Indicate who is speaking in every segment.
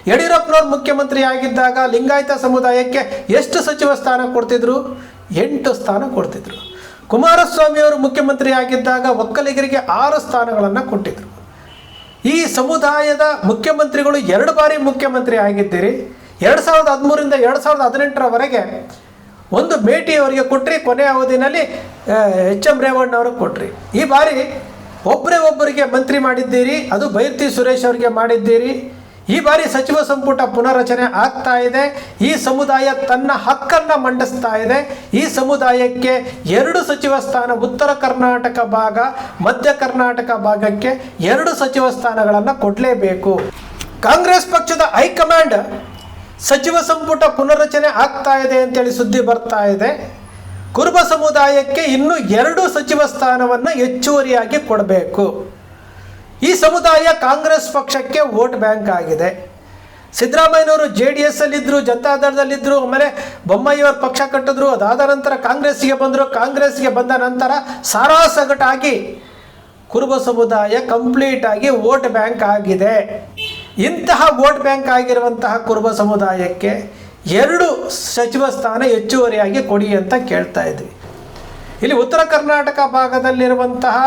Speaker 1: ಯಡಿಯೂರಪ್ಪನವ್ರು ಮುಖ್ಯಮಂತ್ರಿ ಆಗಿದ್ದಾಗ ಲಿಂಗಾಯತ ಸಮುದಾಯಕ್ಕೆ ಎಷ್ಟು ಸಚಿವ ಸ್ಥಾನ ಕೊಡ್ತಿದ್ರು? 8 ಸ್ಥಾನ ಕೊಡ್ತಿದ್ರು. ಕುಮಾರಸ್ವಾಮಿಯವರು ಮುಖ್ಯಮಂತ್ರಿ ಆಗಿದ್ದಾಗ ಒಕ್ಕಲಿಗರಿಗೆ 6 ಸ್ಥಾನಗಳನ್ನು ಕೊಟ್ಟಿದ್ದರು. ಈ ಸಮುದಾಯದ ಮುಖ್ಯಮಂತ್ರಿಗಳು 2 ಬಾರಿ ಮುಖ್ಯಮಂತ್ರಿ ಆಗಿದ್ದೀರಿ. 2013ರಿಂದ 2018ರವರೆಗೆ ಒಂದು ಮೇಟಿಯವರಿಗೆ ಕೊಟ್ಟರೆ, ಕೊನೆಯ ಅವಧಿನಲ್ಲಿ ಎಚ್.ಎಂ. ರೇವಣ್ಣವ್ರಿಗೆ ಕೊಟ್ರಿ. ಈ ಬಾರಿ ಒಬ್ಬರಿಗೆ ಮಂತ್ರಿ ಮಾಡಿದ್ದೀರಿ, ಅದು ಬೈರತಿ ಸುರೇಶ್ ಅವರಿಗೆ ಮಾಡಿದ್ದೀರಿ. ಈ ಬಾರಿ ಸಚಿವ ಸಂಪುಟ ಪುನರ್ರಚನೆ ಆಗ್ತಾ ಇದೆ. ಈ ಸಮುದಾಯ ತನ್ನ ಹಕ್ಕನ್ನು ಮಂಡಿಸ್ತಾ ಇದೆ. ಈ ಸಮುದಾಯಕ್ಕೆ 2 ಸಚಿವ ಸ್ಥಾನ, ಉತ್ತರ ಕರ್ನಾಟಕ ಭಾಗ, ಮಧ್ಯ ಕರ್ನಾಟಕ ಭಾಗಕ್ಕೆ 2 ಸಚಿವ ಸ್ಥಾನಗಳನ್ನು ಕೊಡಲೇಬೇಕು. ಕಾಂಗ್ರೆಸ್ ಪಕ್ಷದ ಹೈಕಮಾಂಡ್ ಸಚಿವ ಸಂಪುಟ ಪುನರ್ರಚನೆ ಆಗ್ತಾ ಇದೆ ಅಂತೇಳಿ ಸುದ್ದಿ ಬರ್ತಾ ಇದೆ. ಕುರುಬ ಸಮುದಾಯಕ್ಕೆ ಇನ್ನೂ 2 ಸಚಿವ ಸ್ಥಾನವನ್ನು ಹೆಚ್ಚುವರಿಯಾಗಿ ಕೊಡಬೇಕು. ಈ ಸಮುದಾಯ ಕಾಂಗ್ರೆಸ್ ಪಕ್ಷಕ್ಕೆ ವೋಟ್ ಬ್ಯಾಂಕ್ ಆಗಿದೆ. ಸಿದ್ದರಾಮಯ್ಯನವರು JDS ಅಲ್ಲಿದ್ದರು, ಜನತಾದಳದಲ್ಲಿದ್ದರು, ಆಮೇಲೆ ಬೊಮ್ಮಾಯಿಯವರು ಪಕ್ಷ ಕಟ್ಟಿದ್ರು, ಅದಾದ ನಂತರ ಕಾಂಗ್ರೆಸ್ಗೆ ಬಂದರು. ಕಾಂಗ್ರೆಸ್ಗೆ ಬಂದ ನಂತರ ಸಾರಾಸಗಟಾಗಿ ಕುರುಬ ಸಮುದಾಯ ಕಂಪ್ಲೀಟ್ ಆಗಿ ವೋಟ್ ಬ್ಯಾಂಕ್ ಆಗಿದೆ. ಇಂತಹ ವೋಟ್ ಬ್ಯಾಂಕ್ ಆಗಿರುವಂತಹ ಕುರುಬ ಸಮುದಾಯಕ್ಕೆ 2 ಸಚಿವ ಸ್ಥಾನ ಹೆಚ್ಚುವರಿಯಾಗಿ ಕೊಡಿ ಅಂತ ಕೇಳ್ತಾ ಇದ್ವಿ. ಇಲ್ಲಿ ಉತ್ತರ ಕರ್ನಾಟಕ ಭಾಗದಲ್ಲಿರುವಂತಹ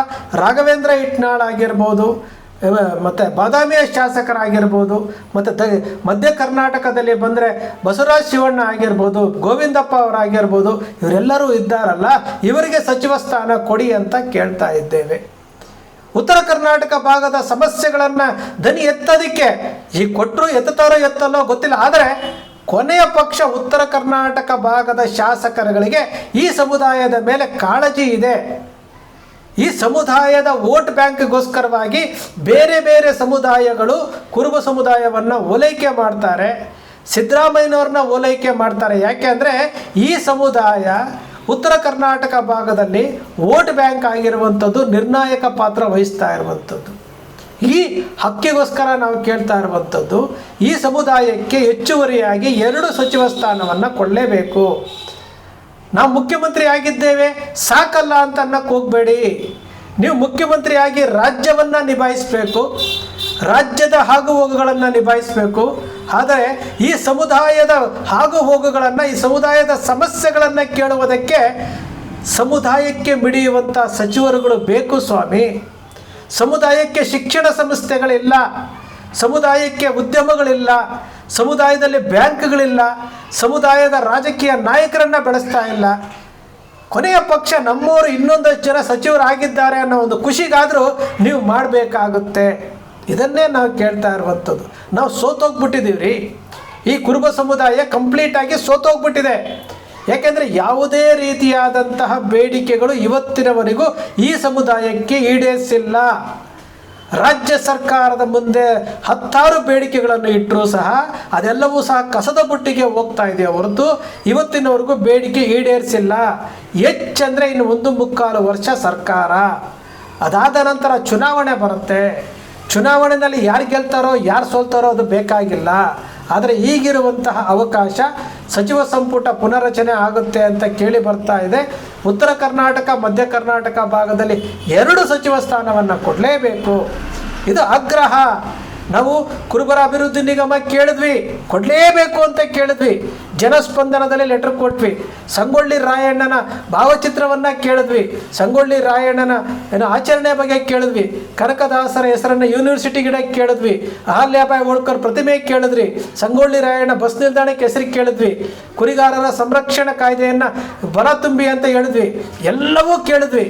Speaker 1: ರಾಘವೇಂದ್ರ ಇಟ್ನಾಳ್ ಆಗಿರ್ಬೋದು, ಮತ್ತು ಬಾದಾಮಿಯ ಶಾಸಕರಾಗಿರ್ಬೋದು, ಮತ್ತು ಮಧ್ಯ ಕರ್ನಾಟಕದಲ್ಲಿ ಬಂದರೆ ಬಸವರಾಜ ಶಿವಣ್ಣ ಆಗಿರ್ಬೋದು, ಗೋವಿಂದಪ್ಪ ಅವರಾಗಿರ್ಬೋದು, ಇವರೆಲ್ಲರೂ ಇದ್ದಾರಲ್ಲ, ಇವರಿಗೆ ಸಚಿವ ಸ್ಥಾನ ಕೊಡಿ ಅಂತ ಕೇಳ್ತಾ ಇದ್ದೇವೆ. ಉತ್ತರ ಕರ್ನಾಟಕ ಭಾಗದ ಸಮಸ್ಯೆಗಳನ್ನು ದನಿ ಎತ್ತೋದಕ್ಕೆ ಈ ಕೊಟ್ಟರು ಎತ್ತತಾರೋ ಎತ್ತಲ್ಲೋ ಗೊತ್ತಿಲ್ಲ, ಆದರೆ ಕೊನೆಯ ಪಕ್ಷ ಉತ್ತರ ಕರ್ನಾಟಕ ಭಾಗದ ಶಾಸಕರುಗಳಿಗೆ ಈ ಸಮುದಾಯದ ಮೇಲೆ ಕಾಳಜಿ ಇದೆ. ಈ ಸಮುದಾಯದ ವೋಟ್ ಬ್ಯಾಂಕ್ಗೋಸ್ಕರವಾಗಿ ಬೇರೆ ಬೇರೆ ಸಮುದಾಯಗಳು ಕುರುಬ ಸಮುದಾಯವನ್ನು ಓಲೈಕೆ ಮಾಡ್ತಾರೆ, ಸಿದ್ದರಾಮಯ್ಯನವ್ರನ್ನ ಓಲೈಕೆ ಮಾಡ್ತಾರೆ. ಯಾಕೆ ಅಂದರೆ ಈ ಸಮುದಾಯ ಉತ್ತರ ಕರ್ನಾಟಕ ಭಾಗದಲ್ಲಿ ವೋಟ್ ಬ್ಯಾಂಕ್ ಆಗಿರುವಂಥದ್ದು, ನಿರ್ಣಾಯಕ ಪಾತ್ರ ವಹಿಸ್ತಾ ಇರುವಂಥದ್ದು. ಈ ಹಕ್ಕಿಗೋಸ್ಕರ ನಾವು ಕೇಳ್ತಾ ಇರುವಂಥದ್ದು, ಈ ಸಮುದಾಯಕ್ಕೆ ಹೆಚ್ಚುವರಿಯಾಗಿ 2 ಸಚಿವ ಸ್ಥಾನವನ್ನು ಕೊಡಲೇಬೇಕು. ನಾವು ಮುಖ್ಯಮಂತ್ರಿ ಆಗಿದ್ದೇವೆ ಸಾಕಲ್ಲ ಅಂತ ಅನ್ನಕ್ಕೆ ಹೋಗಬೇಡಿ. ನೀವು ಮುಖ್ಯಮಂತ್ರಿಯಾಗಿ ರಾಜ್ಯವನ್ನು ನಿಭಾಯಿಸಬೇಕು, ರಾಜ್ಯದ ಆಗು ಹೋಗುಗಳನ್ನು ನಿಭಾಯಿಸಬೇಕು. ಆದರೆ ಈ ಸಮುದಾಯದ ಆಗು ಹೋಗುಗಳನ್ನು, ಈ ಸಮುದಾಯದ ಸಮಸ್ಯೆಗಳನ್ನು ಕೇಳುವುದಕ್ಕೆ ಸಮುದಾಯಕ್ಕೆ ಮಿಡಿಯುವಂಥ ಸಚಿವರುಗಳು ಬೇಕು ಸ್ವಾಮಿ. ಸಮುದಾಯಕ್ಕೆ ಶಿಕ್ಷಣ ಸಂಸ್ಥೆಗಳಿಲ್ಲ, ಸಮುದಾಯಕ್ಕೆ ಉದ್ಯಮಗಳಿಲ್ಲ, ಸಮುದಾಯದಲ್ಲಿ ಬ್ಯಾಂಕ್ಗಳಿಲ್ಲ, ಸಮುದಾಯದ ರಾಜಕೀಯ ನಾಯಕರನ್ನು ಬೆಳೆಸ್ತಾ ಇಲ್ಲ. ಕೊನೆಯ ಪಕ್ಷ ನಮ್ಮವರು ಇನ್ನೊಂದಷ್ಟು ಜನ ಸಚಿವರಾಗಿದ್ದಾರೆ ಅನ್ನೋ ಒಂದು ಖುಷಿಗಾದರೂ ನೀವು ಮಾಡಬೇಕಾಗುತ್ತೆ. ಇದನ್ನೇ ನಾವು ಕೇಳ್ತಾ ಇರುವಂಥದ್ದು. ನಾವು ಸೋತೋಗ್ಬಿಟ್ಟಿದ್ದೀವಿ ರೀ. ಈ ಕುರುಬ ಸಮುದಾಯ ಕಂಪ್ಲೀಟಾಗಿ ಸೋತೋಗ್ಬಿಟ್ಟಿದೆ. ಯಾಕೆಂದರೆ ಯಾವುದೇ ರೀತಿಯಾದಂತಹ ಬೇಡಿಕೆಗಳು ಇವತ್ತಿನವರೆಗೂ ಈ ಸಮುದಾಯಕ್ಕೆ ಈಡೇರಿಸಿಲ್ಲ. ರಾಜ್ಯ ಸರ್ಕಾರದ ಮುಂದೆ 10 ಬೇಡಿಕೆಗಳನ್ನು ಇಟ್ಟರೂ ಸಹ ಅದೆಲ್ಲವೂ ಸಹ ಕಸದ ಬುಟ್ಟಿಗೆ ಹೋಗ್ತಾ ಇದೆಯೇ ಹೊರತು ಇವತ್ತಿನವರೆಗೂ ಬೇಡಿಕೆ ಈಡೇರಿಸಿಲ್ಲ. ಹೆಚ್ಚಂದರೆ ಇನ್ನು 1.25 ವರ್ಷ ಸರ್ಕಾರ, ಅದಾದ ನಂತರ ಚುನಾವಣೆ ಬರುತ್ತೆ. ಚುನಾವಣೆಯಲ್ಲಿ ಯಾರು ಗೆಲ್ತಾರೋ ಯಾರು ಸೋಲ್ತಾರೋ ಅದು ಬೇಕಾಗಿಲ್ಲ. ಆದರೆ ಈಗಿರುವಂತಹ ಅವಕಾಶ ಸಚಿವ ಸಂಪುಟ ಪುನರ್ರಚನೆ ಆಗುತ್ತೆ ಅಂತ ಕೇಳಿ ಬರ್ತಾ ಇದೆ. ಉತ್ತರ ಕರ್ನಾಟಕ ಮಧ್ಯ ಕರ್ನಾಟಕ ಭಾಗದಲ್ಲಿ 2 ಸಚಿವ ಸ್ಥಾನವನ್ನು ಕೊಡಲೇಬೇಕು. ಇದು ಆಗ್ರಹ. ನಾವು ಕುರುಬರ ಅಭಿವೃದ್ಧಿ ನಿಗಮ ಕೇಳಿದ್ವಿ, ಕೊಡಲೇಬೇಕು ಅಂತ ಕೇಳಿದ್ವಿ. ಜನಸ್ಪಂದನದಲ್ಲಿ ಲೆಟರ್ ಕೊಟ್ವಿ. ಸಂಗೊಳ್ಳಿ ರಾಯಣ್ಣನ ಭಾವಚಿತ್ರವನ್ನು ಕೇಳಿದ್ವಿ, ಸಂಗೊಳ್ಳಿ ರಾಯಣ್ಣನ ಆಚರಣೆ ಬಗ್ಗೆ ಕೇಳಿದ್ವಿ, ಕನಕದಾಸರ ಹೆಸರನ್ನು ಯೂನಿವರ್ಸಿಟಿ ಗಿಡಕ್ಕೆ ಕೇಳಿದ್ವಿ, ಅಹಲ್ಯಾಬಾಯಿ ಹೋಳ್ಕರ್ ಪ್ರತಿಮೆ ಕೇಳಿದ್ವಿ, ಸಂಗೊಳ್ಳಿ ರಾಯಣ್ಣ ಬಸ್ ನಿಲ್ದಾಣಕ್ಕೆ ಹೆಸರಿಗೆ ಕೇಳಿದ್ವಿ, ಕುರಿಗಾರರ ಸಂರಕ್ಷಣಾ ಕಾಯ್ದೆಯನ್ನು ಬರ ತುಂಬಿ ಅಂತ ಹೇಳಿದ್ವಿ. ಎಲ್ಲವೂ ಕೇಳಿದ್ವಿ.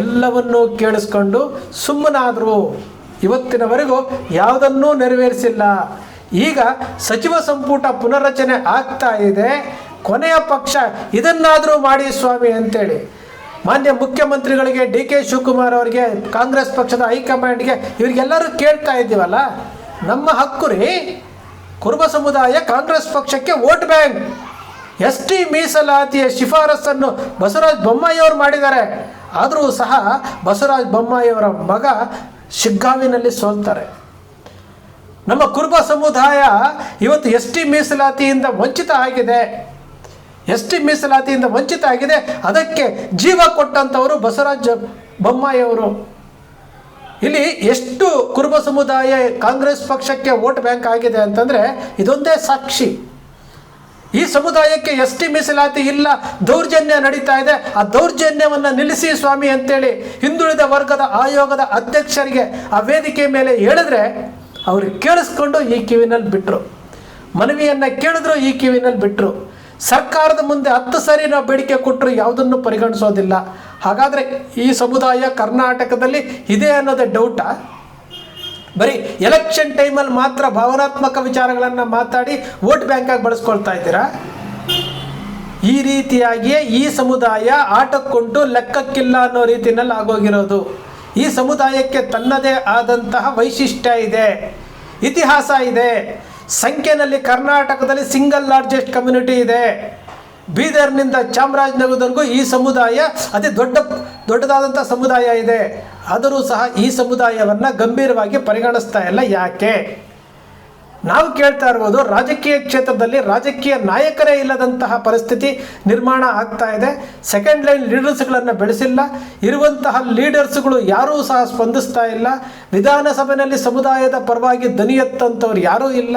Speaker 1: ಎಲ್ಲವನ್ನೂ ಕೇಳಿಸ್ಕೊಂಡು ಸುಮ್ಮನಾದರು. ಇವತ್ತಿನವರೆಗೂ ಯಾವುದನ್ನೂ ನೆರವೇರಿಸಿಲ್ಲ. ಈಗ ಸಚಿವ ಸಂಪುಟ ಪುನರ್ರಚನೆ ಆಗ್ತಾ ಇದೆ. ಕೊನೆಯ ಪಕ್ಷ ಇದನ್ನಾದರೂ ಮಾಡಿ ಸ್ವಾಮಿ ಅಂತೇಳಿ ಮಾನ್ಯ ಮುಖ್ಯಮಂತ್ರಿಗಳಿಗೆ, DK ಶಿವಕುಮಾರ್ ಅವರಿಗೆ, ಕಾಂಗ್ರೆಸ್ ಪಕ್ಷದ ಹೈಕಮಾಂಡ್ಗೆ, ಇವರಿಗೆಲ್ಲರೂ ಕೇಳ್ತಾ ಇದ್ದೀವಲ್ಲ, ನಮ್ಮ ಹಕ್ಕು ರೀ. ಕುರುಬ ಸಮುದಾಯ ಕಾಂಗ್ರೆಸ್ ಪಕ್ಷಕ್ಕೆ ವೋಟ್ ಬ್ಯಾಂಕ್. ST ಮೀಸಲಾತಿಯ ಶಿಫಾರಸನ್ನು ಬಸವರಾಜ ಬೊಮ್ಮಾಯಿಯವರು ಮಾಡಿದ್ದಾರೆ. ಆದರೂ ಸಹ ಬಸವರಾಜ ಬೊಮ್ಮಾಯಿಯವರ ಮಗ ಶಿಗ್ಗಾವಿನಲ್ಲಿ ಸೋಲ್ತಾರೆ. ನಮ್ಮ ಕುರುಬ ಸಮುದಾಯ ಇವತ್ತು ST ಮೀಸಲಾತಿಯಿಂದ ವಂಚಿತ ಆಗಿದೆ. ST ಮೀಸಲಾತಿಯಿಂದ ವಂಚಿತ ಆಗಿದೆ. ಅದಕ್ಕೆ ಜೀವ ಕೊಟ್ಟಂಥವರು ಬಸವರಾಜ ಬೊಮ್ಮಾಯಿಯವರು. ಇಲ್ಲಿ ಎಷ್ಟು ಕುರುಬ ಸಮುದಾಯ ಕಾಂಗ್ರೆಸ್ ಪಕ್ಷಕ್ಕೆ ವೋಟ್ ಬ್ಯಾಂಕ್ ಆಗಿದೆ ಅಂತಂದರೆ ಇದೊಂದೇ ಸಾಕ್ಷಿ. ಈ ಸಮುದಾಯಕ್ಕೆ ಎಸ್ಟಿ ಮೀಸಲಾತಿ ಇಲ್ಲ, ದೌರ್ಜನ್ಯ ನಡೀತಾ ಇದೆ, ಆ ದೌರ್ಜನ್ಯವನ್ನು ನಿಲ್ಲಿಸಿ ಸ್ವಾಮಿ ಅಂತೇಳಿ ಹಿಂದುಳಿದ ವರ್ಗದ ಆಯೋಗದ ಅಧ್ಯಕ್ಷರಿಗೆ ಆ ವೇದಿಕೆ ಮೇಲೆ ಹೇಳಿದ್ರೆ ಅವರು ಕೇಳಿಸ್ಕೊಂಡು ಈ ಕಿವಿನಲ್ಲಿ ಬಿಟ್ಟರು, ಮನವಿಯನ್ನು ಕೇಳಿದ್ರು ಈ ಕಿವಿನಲ್ಲಿ ಬಿಟ್ಟರು. ಸರ್ಕಾರದ ಮುಂದೆ 10 ಸರಿ ನಾವು ಬೇಡಿಕೆ ಕೊಟ್ಟರು ಯಾವುದನ್ನು ಪರಿಗಣಿಸೋದಿಲ್ಲ. ಹಾಗಾದರೆ ಈ ಸಮುದಾಯ ಕರ್ನಾಟಕದಲ್ಲಿ ಇದೆ ಅನ್ನೋದೇ ಡೌಟಾ? ಬರೀ ಎಲೆಕ್ಷನ್ ಟೈಮಲ್ಲಿ ಮಾತ್ರ ಭಾವನಾತ್ಮಕ ವಿಚಾರಗಳನ್ನು ಮಾತಾಡಿ ವೋಟ್ ಬ್ಯಾಂಕಾಗಿ ಬಳಸ್ಕೊಳ್ತಾ ಇದ್ದೀರಾ? ಈ ರೀತಿಯಾಗಿಯೇ ಈ ಸಮುದಾಯ ಆಟಕ್ಕೊಂಟು ಲೆಕ್ಕಕ್ಕಿಲ್ಲ ಅನ್ನೋ ರೀತಿಯಲ್ಲಿ ಆಗೋಗಿರೋದು. ಈ ಸಮುದಾಯಕ್ಕೆ ತನ್ನದೇ ಆದಂತಹ ವೈಶಿಷ್ಟ್ಯ ಇದೆ, ಇತಿಹಾಸ ಇದೆ. ಸಂಖ್ಯೆಯಲ್ಲಿ ಕರ್ನಾಟಕದಲ್ಲಿ ಸಿಂಗಲ್ ಲಾರ್ಜೆಸ್ಟ್ ಕಮ್ಯುನಿಟಿ ಇದೆ. ಬೀದರ್ನಿಂದ ಚಾಮರಾಜನಗರದವರೆಗೂ ಈ ಸಮುದಾಯ ಅತಿ ದೊಡ್ಡದಾದಂಥ ಸಮುದಾಯ ಇದೆ. ಆದರೂ ಸಹ ಈ ಸಮುದಾಯವನ್ನು ಗಂಭೀರವಾಗಿ ಪರಿಗಣಿಸ್ತಾ ಇಲ್ಲ. ಯಾಕೆ? ನಾವು ಕೇಳ್ತಾ ಇರ್ಬೋದು, ರಾಜಕೀಯ ಕ್ಷೇತ್ರದಲ್ಲಿ ರಾಜಕೀಯ ನಾಯಕರೇ ಇಲ್ಲದಂತಹ ಪರಿಸ್ಥಿತಿ ನಿರ್ಮಾಣ ಆಗ್ತಾ ಇದೆ. ಸೆಕೆಂಡ್ ಲೈನ್ ಲೀಡರ್ಸ್ಗಳನ್ನು ಬೆಳೆಸಿಲ್ಲ. ಇರುವಂತಹ ಲೀಡರ್ಸ್ಗಳು ಯಾರೂ ಸಹ ಸ್ಪಂದಿಸ್ತಾ ಇಲ್ಲ. ವಿಧಾನಸಭೆಯಲ್ಲಿ ಸಮುದಾಯದ ಪರವಾಗಿ ದನಿ ಎತ್ತಂಥವ್ರು ಯಾರೂ ಇಲ್ಲ.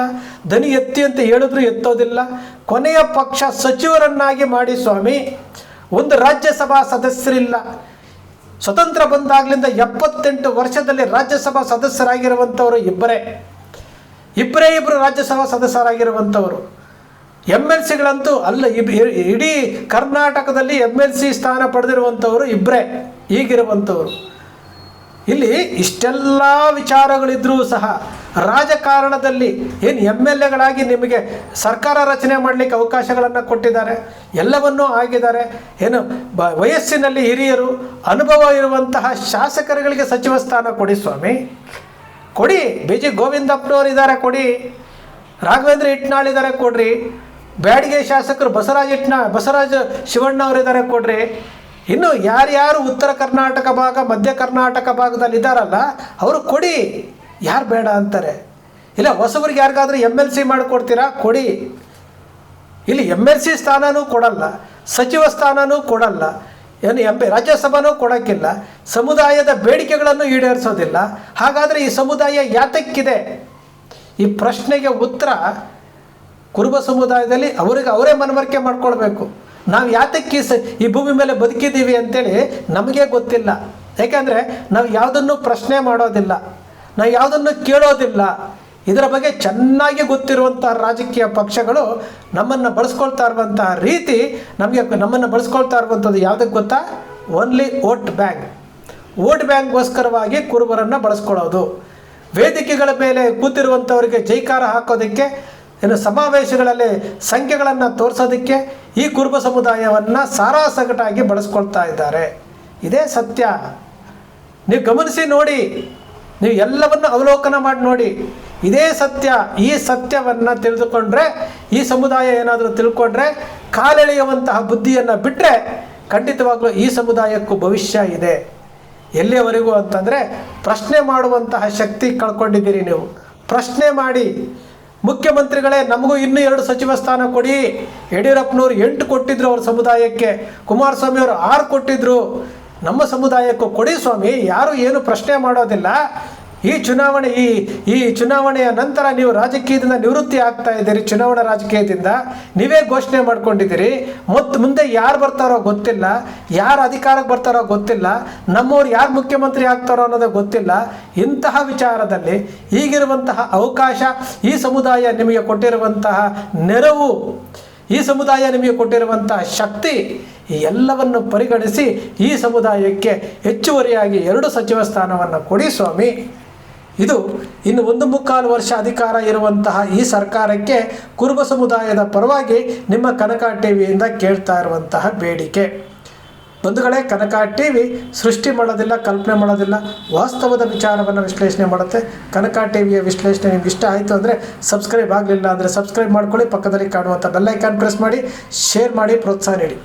Speaker 1: ದನಿ ಎತ್ತಿ ಅಂತ ಹೇಳಿದ್ರು ಎತ್ತೋದಿಲ್ಲ. ಕೊನೆಯ ಪಕ್ಷ ಸಚಿವರನ್ನಾಗಿ ಮಾಡಿ ಸ್ವಾಮಿ. ಒಂದು ರಾಜ್ಯಸಭಾ ಸದಸ್ಯರಿಲ್ಲ. ಸ್ವತಂತ್ರ ಬಂದಾಗಲಿಂದ 78 ವರ್ಷದಲ್ಲಿ ರಾಜ್ಯಸಭಾ ಸದಸ್ಯರಾಗಿರುವಂಥವರು ಇಬ್ಬರು ರಾಜ್ಯಸಭಾ ಸದಸ್ಯರಾಗಿರುವಂಥವರು. MLCಗಳಂತೂ ಅಲ್ಲ, ಇಡೀ ಕರ್ನಾಟಕದಲ್ಲಿ MLC ಸ್ಥಾನ ಪಡೆದಿರುವಂಥವರು ಇಬ್ಬರೇ ಈಗಿರುವಂಥವರು. ಇಲ್ಲಿ ಇಷ್ಟೆಲ್ಲ ವಿಚಾರಗಳಿದ್ರೂ ಸಹ ರಾಜಕಾರಣದಲ್ಲಿ ಏನು MLAಗಳಾಗಿ ನಿಮಗೆ ಸರ್ಕಾರ ರಚನೆ ಮಾಡಲಿಕ್ಕೆ ಅವಕಾಶಗಳನ್ನು ಕೊಟ್ಟಿದ್ದಾರೆ, ಎಲ್ಲವನ್ನೂ ಆಗಿದ್ದಾರೆ. ಏನು ವಯಸ್ಸಿನಲ್ಲಿ ಹಿರಿಯರು, ಅನುಭವ ಇರುವಂತಹ ಶಾಸಕರುಗಳಿಗೆ ಸಚಿವ ಸ್ಥಾನ ಕೊಡಿ ಸ್ವಾಮಿ, ಕೊಡಿ. BG ಗೋವಿಂದಪ್ಪನವರು ಇದ್ದಾರೆ, ಕೊಡಿ. ರಾಘವೇಂದ್ರ ಹಿಟ್ನಾಳ್ ಇದ್ದಾರೆ, ಕೊಡ್ರಿ. ಬ್ಯಾಡಗೆ ಶಾಸಕರು ಬಸವರಾಜ ಶಿವಣ್ಣ ಅವರು ಇದ್ದಾರೆ, ಕೊಡ್ರಿ. ಇನ್ನು ಯಾರ್ಯಾರು ಉತ್ತರ ಕರ್ನಾಟಕ ಭಾಗ, ಮಧ್ಯ ಕರ್ನಾಟಕ ಭಾಗದಲ್ಲಿ ಇದ್ದಾರಲ್ಲ ಅವರು ಕೊಡಿ. ಯಾರು ಬೇಡ ಅಂತಾರೆ? ಇಲ್ಲ ಹೊಸಬ್ರಿಗೆ ಯಾರಿಗಾದ್ರೂ MLC ಮಾಡಿಕೊಡ್ತೀರಾ? ಕೊಡಿ. ಇಲ್ಲಿ MLC ಸ್ಥಾನನೂ ಕೊಡಲ್ಲ, ಸಚಿವ ಸ್ಥಾನನೂ ಕೊಡಲ್ಲ, ಏನು ರಾಜ್ಯಸಭಾನೂ ಕೊಡೋಕ್ಕಿಲ್ಲ, ಸಮುದಾಯದ ಬೇಡಿಕೆಗಳನ್ನು ಈಡೇರಿಸೋದಿಲ್ಲ. ಹಾಗಾದರೆ ಈ ಸಮುದಾಯ ಯಾತಕ್ಕಿದೆ? ಈ ಪ್ರಶ್ನೆಗೆ ಉತ್ತರ ಕುರುಬ ಸಮುದಾಯದಲ್ಲಿ ಅವರೇ ಮನವರಿಕೆ ಮಾಡ್ಕೊಳ್ಬೇಕು. ನಾವು ಯಾತಕ್ಕೆ ಈ ಭೂಮಿ ಮೇಲೆ ಬದುಕಿದ್ದೀವಿ ಅಂತೇಳಿ ನಮಗೆ ಗೊತ್ತಿಲ್ಲ. ಯಾಕೆಂದರೆ ನಾವು ಯಾವುದನ್ನು ಪ್ರಶ್ನೆ ಮಾಡೋದಿಲ್ಲ, ನಾವು ಯಾವುದನ್ನು ಕೇಳೋದಿಲ್ಲ. ಇದರ ಬಗ್ಗೆ ಚೆನ್ನಾಗಿ ಗೊತ್ತಿರುವಂತಹ ರಾಜಕೀಯ ಪಕ್ಷಗಳು ನಮ್ಮನ್ನು ಬಳಸ್ಕೊಳ್ತಾ ಇರುವಂತಹ ರೀತಿ, ನಮ್ಮನ್ನು ಬಳಸ್ಕೊಳ್ತಾ ಇರುವಂಥದ್ದು ಯಾವುದಕ್ಕೆ ಗೊತ್ತಾ? ಓನ್ಲಿ ವೋಟ್ ಬ್ಯಾಂಕ್ಗೋಸ್ಕರವಾಗಿ ಕುರುಬರನ್ನು ಬಳಸ್ಕೊಳ್ಳೋದು. ವೇದಿಕೆಗಳ ಮೇಲೆ ಕೂತಿರುವಂಥವರಿಗೆ ಜೈಕಾರ ಹಾಕೋದಕ್ಕೆ, ಇನ್ನು ಸಮಾವೇಶಗಳಲ್ಲಿ ಸಂಖ್ಯೆಗಳನ್ನು ತೋರಿಸೋದಕ್ಕೆ ಈ ಕುರುಬ ಸಮುದಾಯವನ್ನು ಸಾರಾಸಗಟಾಗಿ ಬಳಸ್ಕೊಳ್ತಾ ಇದ್ದಾರೆ. ಇದೇ ಸತ್ಯ. ನೀವು ಗಮನಿಸಿ ನೋಡಿ, ನೀವು ಎಲ್ಲವನ್ನು ಅವಲೋಕನ ಮಾಡಿ ನೋಡಿ. ಇದೇ ಸತ್ಯ. ಈ ಸತ್ಯವನ್ನು ತಿಳಿದುಕೊಂಡ್ರೆ, ಈ ಸಮುದಾಯ ಏನಾದರೂ ತಿಳ್ಕೊಂಡ್ರೆ, ಕಾಲೆಳೆಯುವಂತಹ ಬುದ್ಧಿಯನ್ನು ಬಿಟ್ಟರೆ ಖಂಡಿತವಾಗ್ಲೂ ಈ ಸಮುದಾಯಕ್ಕೂ ಭವಿಷ್ಯ ಇದೆ. ಎಲ್ಲಿಯವರೆಗೂ ಅಂತಂದರೆ ಪ್ರಶ್ನೆ ಮಾಡುವಂತಹ ಶಕ್ತಿ ಕಳ್ಕೊಂಡಿದ್ದೀರಿ ನೀವು. ಪ್ರಶ್ನೆ ಮಾಡಿ. ಮುಖ್ಯಮಂತ್ರಿಗಳೇ, ನಮಗೂ ಇನ್ನೂ 2 ಸಚಿವ ಸ್ಥಾನ ಕೊಡಿ. ಯಡಿಯೂರಪ್ಪನವರು 8 ಕೊಟ್ಟಿದ್ರು ಅವ್ರ ಸಮುದಾಯಕ್ಕೆ, ಕುಮಾರಸ್ವಾಮಿ ಅವರು 6 ಕೊಟ್ಟಿದ್ರು. ನಮ್ಮ ಸಮುದಾಯಕ್ಕೂ ಕೊಡಿ ಸ್ವಾಮಿ. ಯಾರು ಏನು ಪ್ರಶ್ನೆ ಮಾಡೋದಿಲ್ಲ. ಈ ಚುನಾವಣೆಯ ನಂತರ ನೀವು ರಾಜಕೀಯದಿಂದ ನಿವೃತ್ತಿ ಆಗ್ತಾ ಇದ್ದೀರಿ. ಚುನಾವಣಾ ರಾಜಕೀಯದಿಂದ ನೀವೇ ಘೋಷಣೆ ಮಾಡ್ಕೊಂಡಿದ್ದೀರಿ. ಮತ್ತು ಮುಂದೆ ಯಾರು ಬರ್ತಾರೋ ಗೊತ್ತಿಲ್ಲ, ಯಾರು ಅಧಿಕಾರಕ್ಕೆ ಬರ್ತಾರೋ ಗೊತ್ತಿಲ್ಲ, ನಮ್ಮವ್ರು ಯಾರು ಮುಖ್ಯಮಂತ್ರಿ ಆಗ್ತಾರೋ ಅನ್ನೋದು ಗೊತ್ತಿಲ್ಲ. ಇಂತಹ ವಿಚಾರದಲ್ಲಿ ಈಗಿರುವಂತಹ ಅವಕಾಶ, ಈ ಸಮುದಾಯ ನಿಮಗೆ ಕೊಟ್ಟಿರುವಂತಹ ನೆರವು, ಈ ಸಮುದಾಯ ನಿಮಗೆ ಕೊಟ್ಟಿರುವಂತಹ ಶಕ್ತಿ, ಈ ಎಲ್ಲವನ್ನು ಪರಿಗಣಿಸಿ ಈ ಸಮುದಾಯಕ್ಕೆ ಹೆಚ್ಚುವರಿಯಾಗಿ 2 ಸಚಿವ ಸ್ಥಾನವನ್ನು ಕೊಡಿ ಸ್ವಾಮಿ. ಇದು ಇನ್ನು 1.25 ವರ್ಷ ಅಧಿಕಾರ ಇರುವಂತಹ ಈ ಸರ್ಕಾರಕ್ಕೆ ಕುರುಬ ಸಮುದಾಯದ ಪರವಾಗಿ ನಿಮ್ಮ ಕನಕ ಟಿವಿಯಿಂದ ಕೇಳ್ತಾ ಇರುವಂತಹ ಬೇಡಿಕೆ. ಬಂಧುಗಳೇ, ಕನಕ ಟಿವಿ ಸೃಷ್ಟಿ ಮಾಡೋದಿಲ್ಲ, ಕಲ್ಪನೆ ಮಾಡೋದಿಲ್ಲ, ವಾಸ್ತವದ ವಿಚಾರವನ್ನು ವಿಶ್ಲೇಷಣೆ ಮಾಡುತ್ತೆ. ಕನಕ ಟಿವಿಯ ವಿಶ್ಲೇಷಣೆ ನಿಮ್ಗೆ ಇಷ್ಟ ಆಯಿತು ಅಂದರೆ ಸಬ್ಸ್ಕ್ರೈಬ್ ಆಗಲಿಲ್ಲ ಅಂದರೆ ಸಬ್ಸ್ಕ್ರೈಬ್ ಮಾಡ್ಕೊಳ್ಳಿ. ಪಕ್ಕದಲ್ಲಿ ಕಾಣುವಂಥ ಬೆಲ್ ಐಕಾನ್ ಪ್ರೆಸ್ ಮಾಡಿ, ಶೇರ್ ಮಾಡಿ, ಪ್ರೋತ್ಸಾಹ ನೀಡಿ.